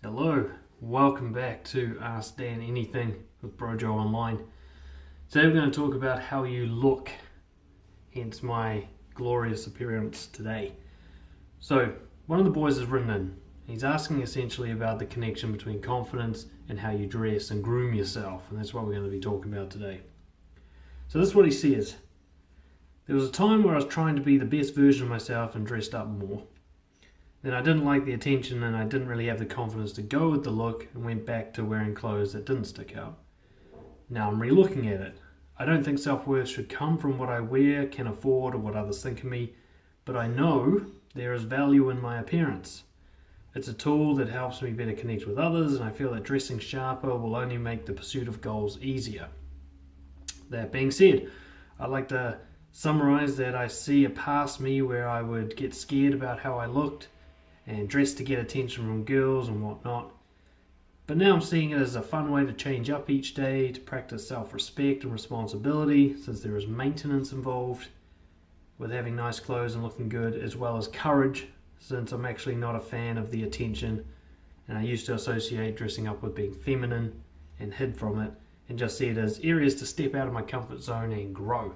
Hello, welcome back to Ask Dan Anything with Brojo Online. Today we're going to talk about how you look, hence my glorious appearance today. So, one of the boys has written in. He's asking essentially about the connection between confidence and how you dress and groom yourself, and that's what we're going to be talking about today. So this is what he says. There was a time where I was trying to be the best version of myself and dressed up more. Then I didn't like the attention and I didn't really have the confidence to go with the look and went back to wearing clothes that didn't stick out. Now I'm re-looking at it. I don't think self-worth should come from what I wear, can afford, or what others think of me, but I know there is value in my appearance. It's a tool that helps me better connect with others, and I feel that dressing sharper will only make the pursuit of goals easier. That being said, I'd like to summarize that I see a past me where I would get scared about how I looked and dress to get attention from girls and whatnot. But now I'm seeing it as a fun way to change up each day, to practice self-respect and responsibility, since there is maintenance involved with having nice clothes and looking good, as well as courage, since I'm actually not a fan of the attention, and I used to associate dressing up with being feminine and hid from it, and just see it as areas to step out of my comfort zone and grow.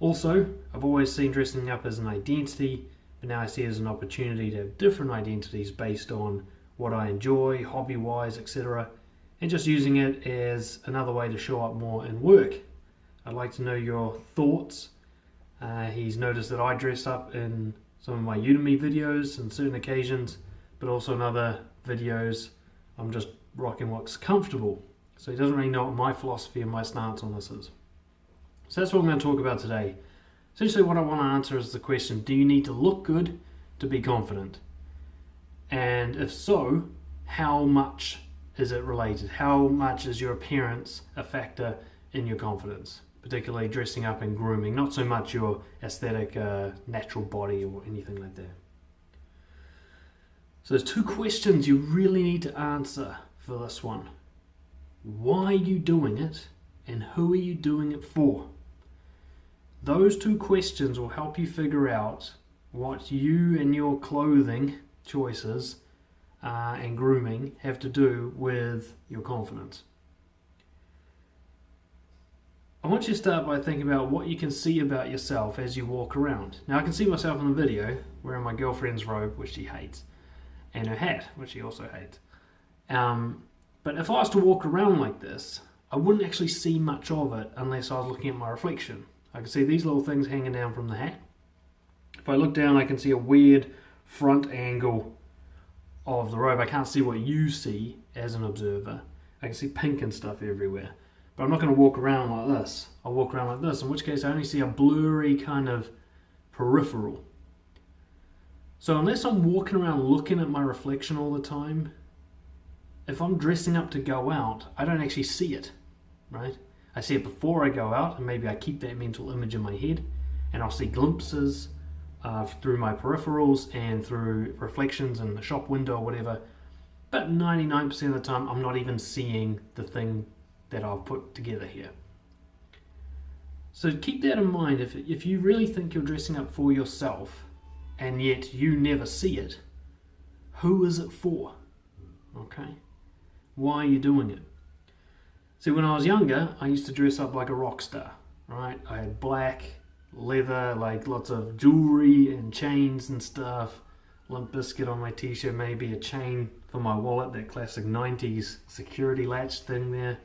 Also, I've always seen dressing up as an identity, but now I see it as an opportunity to have different identities based on what I enjoy, hobby-wise, etc. And just using it as another way to show up more in work. I'd like to know your thoughts. He's noticed that I dress up in some of my Udemy videos on certain occasions, but also in other videos I'm just rocking what's comfortable. So he doesn't really know what my philosophy and my stance on this is. So that's what I'm going to talk about today. Essentially what I want to answer is the question, do you need to look good to be confident? And if so, how much is it related? How much is your appearance a factor in your confidence? Particularly dressing up and grooming, not so much your aesthetic, natural body or anything like that. So there's two questions you really need to answer for this one. Why are you doing it? And who are you doing it for? Those two questions will help you figure out what you and your clothing choices and grooming have to do with your confidence. I want you to start by thinking about what you can see about yourself as you walk around. Now I can see myself in the video wearing my girlfriend's robe, which she hates, and her hat, which she also hates. But if I was to walk around like this, I wouldn't actually see much of it unless I was looking at my reflection. I can see these little things hanging down from the hat. If I look down, I can see a weird front angle of the robe. I can't see what you see as an observer. I can see pink and stuff everywhere. But I'm not going to walk around like this. I'll walk around like this, in which case I only see a blurry kind of peripheral. So unless I'm walking around looking at my reflection all the time, if I'm dressing up to go out, I don't actually see it, right? I see it before I go out, and maybe I keep that mental image in my head, and I'll see glimpses through my peripherals and through reflections in the shop window or whatever. But 99% of the time, I'm not even seeing the thing that I've put together here. So keep that in mind. If you really think you're dressing up for yourself, and yet you never see it, who is it for? Okay? Why are you doing it? See, when I was younger, I used to dress up like a rock star, right? I had black, leather, like lots of jewelry and chains and stuff, Limp Bizkit on my t-shirt, maybe a chain for my wallet, that classic 90s security latch thing there.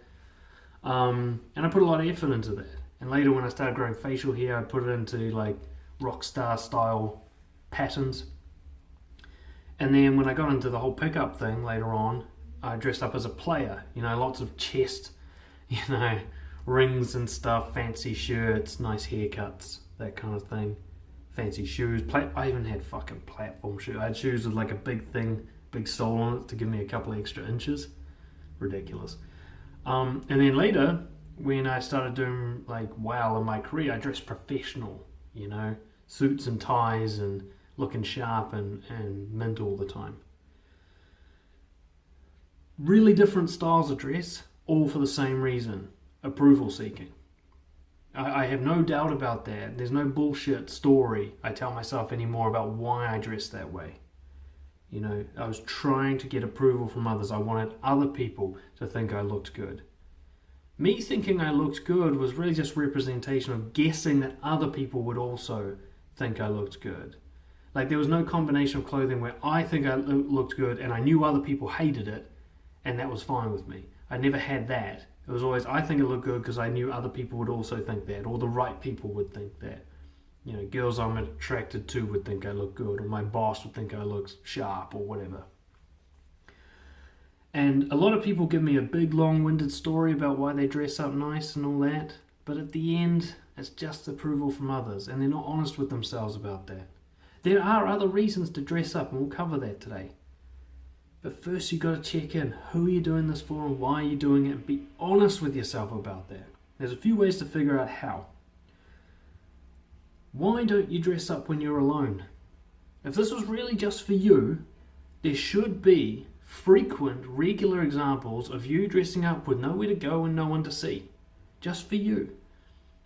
And I put a lot of effort into that. And later when I started growing facial hair, I put it into like rock star style patterns. And then when I got into the whole pickup thing later on, I dressed up as a player, lots of chest, rings and stuff, fancy shirts, nice haircuts, that kind of thing, fancy shoes. I even had fucking platform shoes. I had shoes with like a big thing, big sole on it to give me a couple of extra inches. Ridiculous. And then later, when I started doing well in my career, I dressed professional, suits and ties and looking sharp and mint all the time. Really different styles of dress, all for the same reason, approval seeking. I have no doubt about that. There's no bullshit story I tell myself anymore about why I dress that way. You know, I was trying to get approval from others. I wanted other people to think I looked good. Me thinking I looked good was really just representation of guessing that other people would also think I looked good. Like, there was no combination of clothing where I think I looked good and I knew other people hated it, and that was fine with me. I never had that. It was always, I think it looked good because I knew other people would also think that, or the right people would think that. You know, girls I'm attracted to would think I look good, or my boss would think I look sharp, or whatever. And a lot of people give me a big long-winded story about why they dress up nice and all that, but at the end, it's just approval from others, and they're not honest with themselves about that. There are other reasons to dress up, and we'll cover that today. But first you've got to check in. Who are you doing this for, and why are you doing it? And be honest with yourself about that. There's a few ways to figure out how. Why don't you dress up when you're alone? If this was really just for you, there should be frequent, regular examples of you dressing up with nowhere to go and no one to see. Just for you.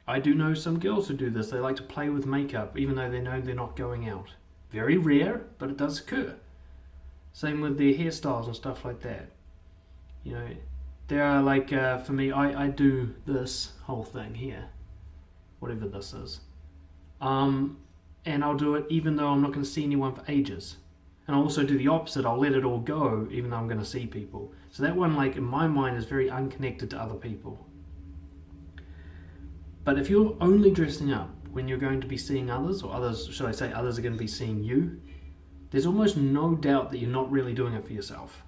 I do know some girls who do this. They like to play with makeup even though they know they're not going out. Very rare, but it does occur. Same with their hairstyles and stuff like that. You know, there are like, for me, I do this whole thing here. Whatever this is. And I'll do it even though I'm not going to see anyone for ages. And I'll also do the opposite. I'll let it all go even though I'm going to see people. So that one, like, in my mind, is very unconnected to other people. But if you're only dressing up when you're going to be seeing others, or others, should I say, others are going to be seeing you, there's almost no doubt that you're not really doing it for yourself.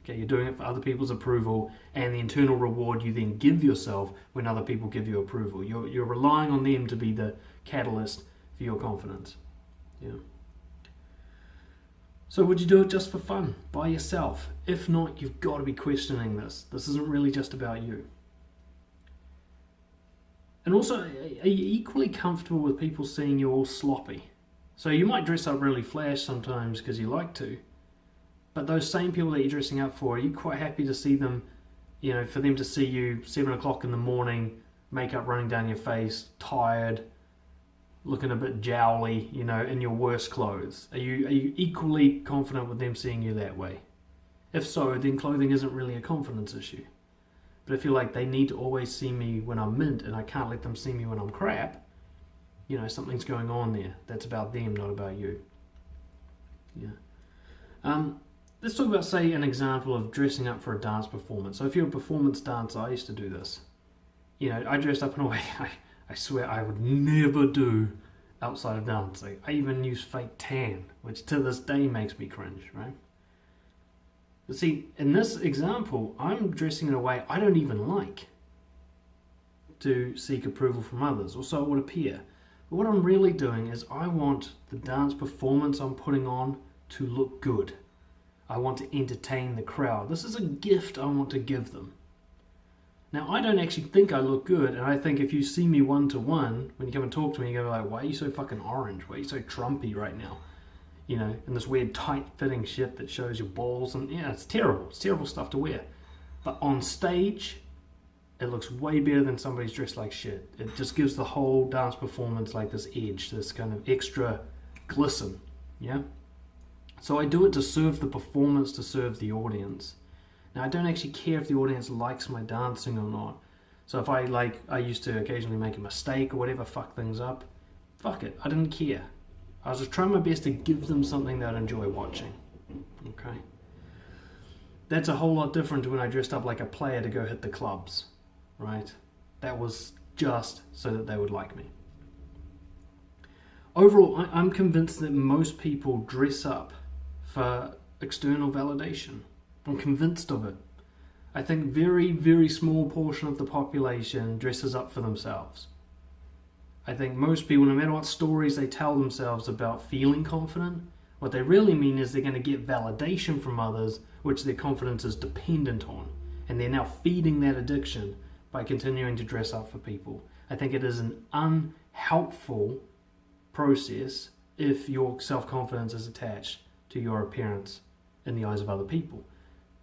Okay, you're doing it for other people's approval and the internal reward you then give yourself when other people give you approval. You're relying on them to be the catalyst for your confidence. Yeah. So would you do it just for fun, by yourself? If not, you've got to be questioning this. This isn't really just about you. And also, are you equally comfortable with people seeing you all sloppy? So you might dress up really flash sometimes because you like to, but those same people that you're dressing up for, are you quite happy to see them, you know, for them to see you 7 o'clock in the morning, makeup running down your face, tired, looking a bit jowly, you know, in your worst clothes? Are you equally confident with them seeing you that way? If so, then clothing isn't really a confidence issue. But if you're like, they need to always see me when I'm mint and I can't let them see me when I'm crap, you know, something's going on there. That's about them, not about you. Yeah. Let's talk about, say, an example of dressing up for a dance performance. So if you're a performance dancer, I used to do this. You know, I dressed up in a way I swear I would never do outside of dancing. I even use fake tan, which to this day makes me cringe, right? But see, in this example, I'm dressing in a way I don't even like to seek approval from others, or so it would appear. But what I'm really doing is I want the dance performance I'm putting on to look good. I want to entertain the crowd. This is a gift I want to give them. Now, I don't actually think I look good, and I think if you see me one-to-one, when you come and talk to me, you're going to be like, why are you so fucking orange? Why are you so Trumpy right now? You know, in this weird tight-fitting shit that shows your balls, and yeah, it's terrible. It's terrible stuff to wear. But on stage, it looks way better than somebody's dressed like shit. It just gives the whole dance performance like this edge, this kind of extra glisten, yeah? So I do it to serve the performance, to serve the audience. Now, I don't actually care if the audience likes my dancing or not. So if I used to occasionally make a mistake or whatever, fuck things up, fuck it, I didn't care. I was just trying my best to give them something that I'd enjoy watching, okay? That's a whole lot different to when I dressed up like a player to go hit the clubs, right? That was just so that they would like me. Overall, I'm convinced that most people dress up for external validation. I'm convinced of it. I think very, very small portion of the population dresses up for themselves. I think most people, no matter what stories they tell themselves about feeling confident, what they really mean is they're going to get validation from others, which their confidence is dependent on. And they're now feeding that addiction by continuing to dress up for people. I think it is an unhelpful process if your self-confidence is attached to your appearance in the eyes of other people.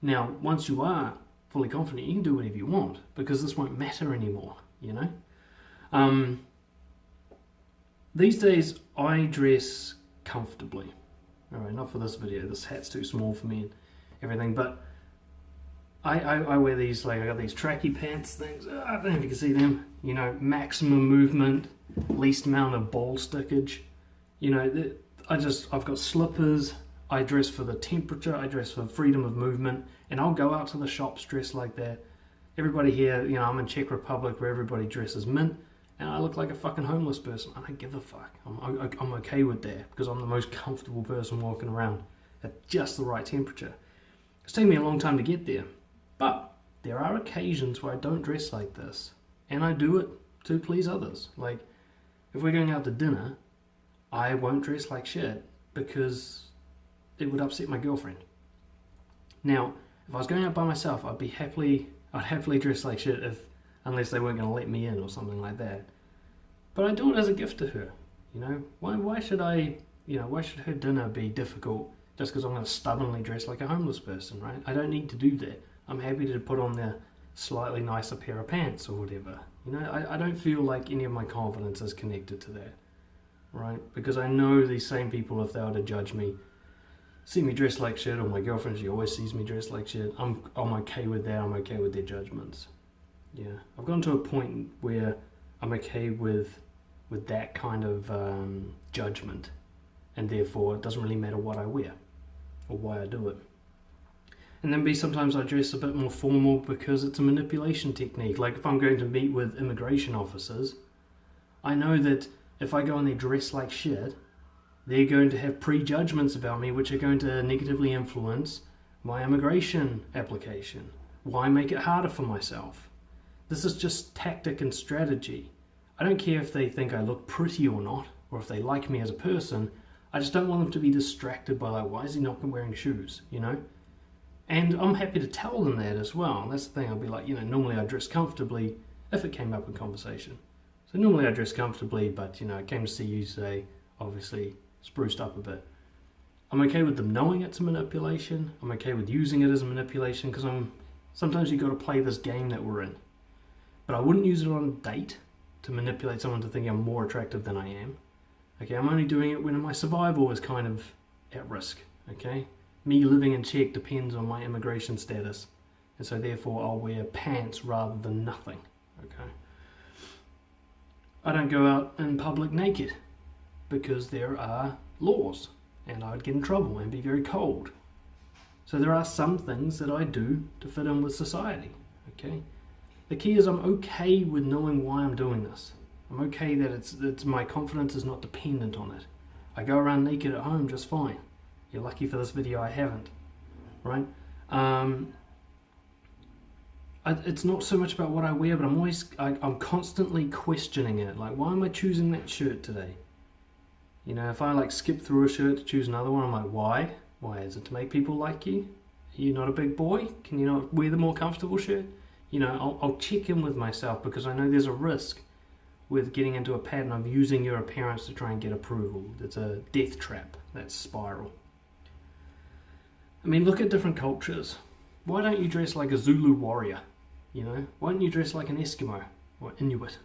Now, once you are fully confident, you can do whatever you want because this won't matter anymore, you know? These days, I dress comfortably. Alright, not for this video. This hat's too small for me and everything, but I wear these, like I got these tracky pants things. I don't know if you can see them. You know, maximum movement, least amount of ball stickage. You know, I've got slippers. I dress for the temperature. I dress for freedom of movement, and I'll go out to the shops dressed like that. Everybody here, you know, I'm in Czech Republic where everybody dresses mint, and I look like a fucking homeless person. I don't give a fuck. I'm okay with that because I'm the most comfortable person walking around at just the right temperature. It's taken me a long time to get there. But there are occasions where I don't dress like this, and I do it to please others. Like, if we're going out to dinner, I won't dress like shit because it would upset my girlfriend. Now, if I was going out by myself, I'd happily dress like shit unless they weren't going to let me in or something like that. But I do it as a gift to her. You know, why should her dinner be difficult just because I'm going to stubbornly dress like a homeless person, right? I don't need to do that. I'm happy to put on the slightly nicer pair of pants or whatever. You know, I don't feel like any of my confidence is connected to that, right? Because I know these same people, if they were to judge me, see me dressed like shit, or my girlfriend, she always sees me dressed like shit, I'm okay with that. I'm okay with their judgments. Yeah, I've gotten to a point where I'm okay with that kind of judgment, and therefore it doesn't really matter what I wear or why I do it. And then sometimes I dress a bit more formal because it's a manipulation technique. Like if I'm going to meet with immigration officers, I know that if I go and they dress like shit, they're going to have prejudgments about me which are going to negatively influence my immigration application. Why make it harder for myself? This is just tactic and strategy. I don't care if they think I look pretty or not, or if they like me as a person. I just don't want them to be distracted by like, why is he not wearing shoes, you know? And I'm happy to tell them that as well. And that's the thing, I'll be like, you know, normally I dress comfortably if it came up in conversation. So normally I dress comfortably, but, you know, I came to see you today, obviously spruced up a bit. I'm okay with them knowing it's a manipulation. I'm okay with using it as a manipulation because sometimes you've got to play this game that we're in. But I wouldn't use it on a date to manipulate someone to think I'm more attractive than I am. Okay, I'm only doing it when my survival is kind of at risk, okay? Me living in Czech depends on my immigration status, and so therefore I'll wear pants rather than nothing, okay? I don't go out in public naked because there are laws and I would get in trouble and be very cold. So there are some things that I do to fit in with society, okay? The key is I'm okay with knowing why I'm doing this. I'm okay that it's my confidence is not dependent on it. I go around naked at home just fine. You're lucky for this video I haven't, right? It's not so much about what I wear, but I'm constantly questioning it. Like, why am I choosing that shirt today? You know, if I like skip through a shirt to choose another one, I'm like, why? Why? Is it to make people like you? Are you not a big boy? Can you not wear the more comfortable shirt? You know, I'll check in with myself because I know there's a risk with getting into a pattern of using your appearance to try and get approval. It's a death trap, that spiral. I mean, look at different cultures. Why don't you dress like a Zulu warrior? You know, why don't you dress like an Eskimo or Inuit,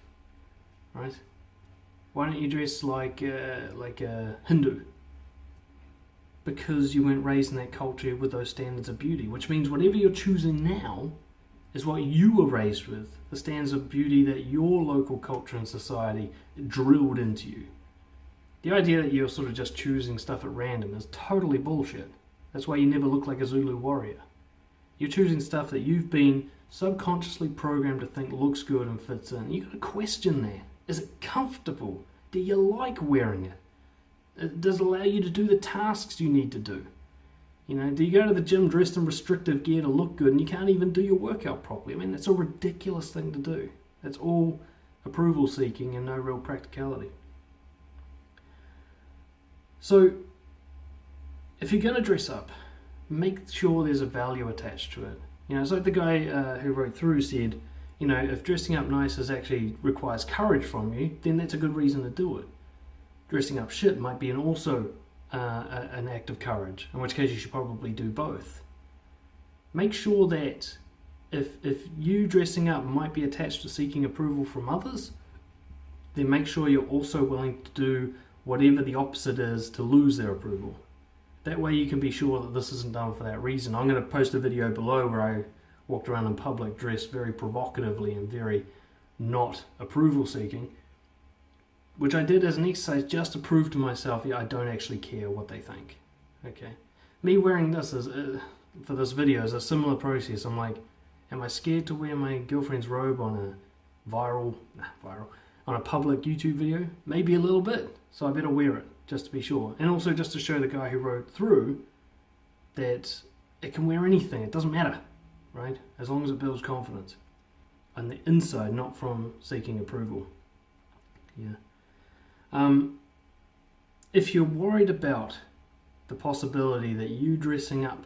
right? Why don't you dress like a Hindu? Because you weren't raised in that culture with those standards of beauty, which means whatever you're choosing now is what you were raised with, the standards of beauty that your local culture and society drilled into you. The idea that you're sort of just choosing stuff at random is totally bullshit. That's why you never look like a Zulu warrior. You're choosing stuff that you've been subconsciously programmed to think looks good and fits in. You've got to question that. Is it comfortable? Do you like wearing it? Does it allow you to do the tasks you need to do? You know, do you go to the gym dressed in restrictive gear to look good and you can't even do your workout properly? I mean, that's a ridiculous thing to do. That's all approval seeking and no real practicality. So, if you're going to dress up, make sure there's a value attached to it. You know, it's like the guy who wrote through said, you know, if dressing up nice actually requires courage from you, then that's a good reason to do it. Dressing up shit might be also an act of courage, in which case you should probably do both. Make sure that if you dressing up might be attached to seeking approval from others, then make sure you're also willing to do whatever the opposite is to lose their approval. That way you can be sure that this isn't done for that reason. I'm going to post a video below where I walked around in public dressed very provocatively and very not approval seeking, which I did as an exercise just to prove to myself, yeah, I don't actually care what they think. Okay, me wearing this is for this video is a similar process. I'm like, am I scared to wear my girlfriend's robe on a on a public YouTube video? Maybe a little bit, so I better wear it just to be sure, and also just to show the guy who wrote through that it can wear anything, it doesn't matter, right? As long as it builds confidence on the inside, not from seeking approval. Yeah. If you're worried about the possibility that you dressing up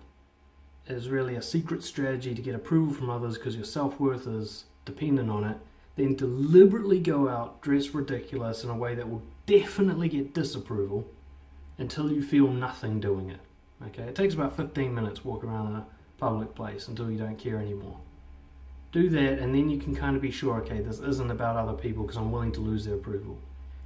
is really a secret strategy to get approval from others because your self-worth is dependent on it, then deliberately go out, dress ridiculous in a way that will definitely get disapproval until you feel nothing doing it. Okay, it takes about 15 minutes walk around a public place until you don't care anymore. Do that, and then you can kind of be sure, okay, this isn't about other people because I'm willing to lose their approval.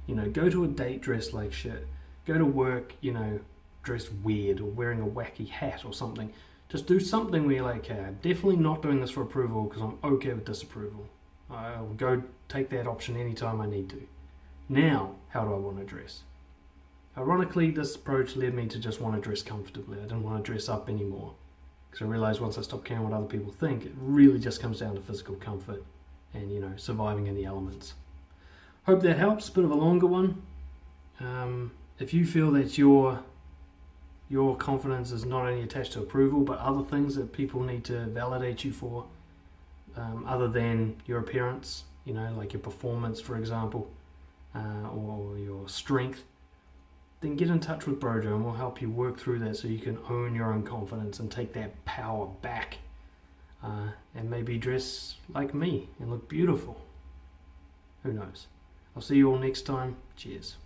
You know, go to a date dressed like shit. Go to work, you know, dressed weird or wearing a wacky hat or something. Just do something where you're like, okay, I'm definitely not doing this for approval because I'm okay with disapproval. I'll go take that option anytime I need to. Now, how do I want to dress? Ironically, this approach led me to just want to dress comfortably. I didn't want to dress up anymore. Because I realized once I stopped caring what other people think, it really just comes down to physical comfort and, you know, surviving in the elements. Hope that helps. Bit of a longer one. If you feel that your confidence is not only attached to approval, but other things that people need to validate you for, other than your appearance, you know, like your performance, for example, or your strength, then get in touch with Brojo and we'll help you work through that so you can own your own confidence and take that power back, and maybe dress like me and look beautiful. Who knows? I'll see you all next time. Cheers.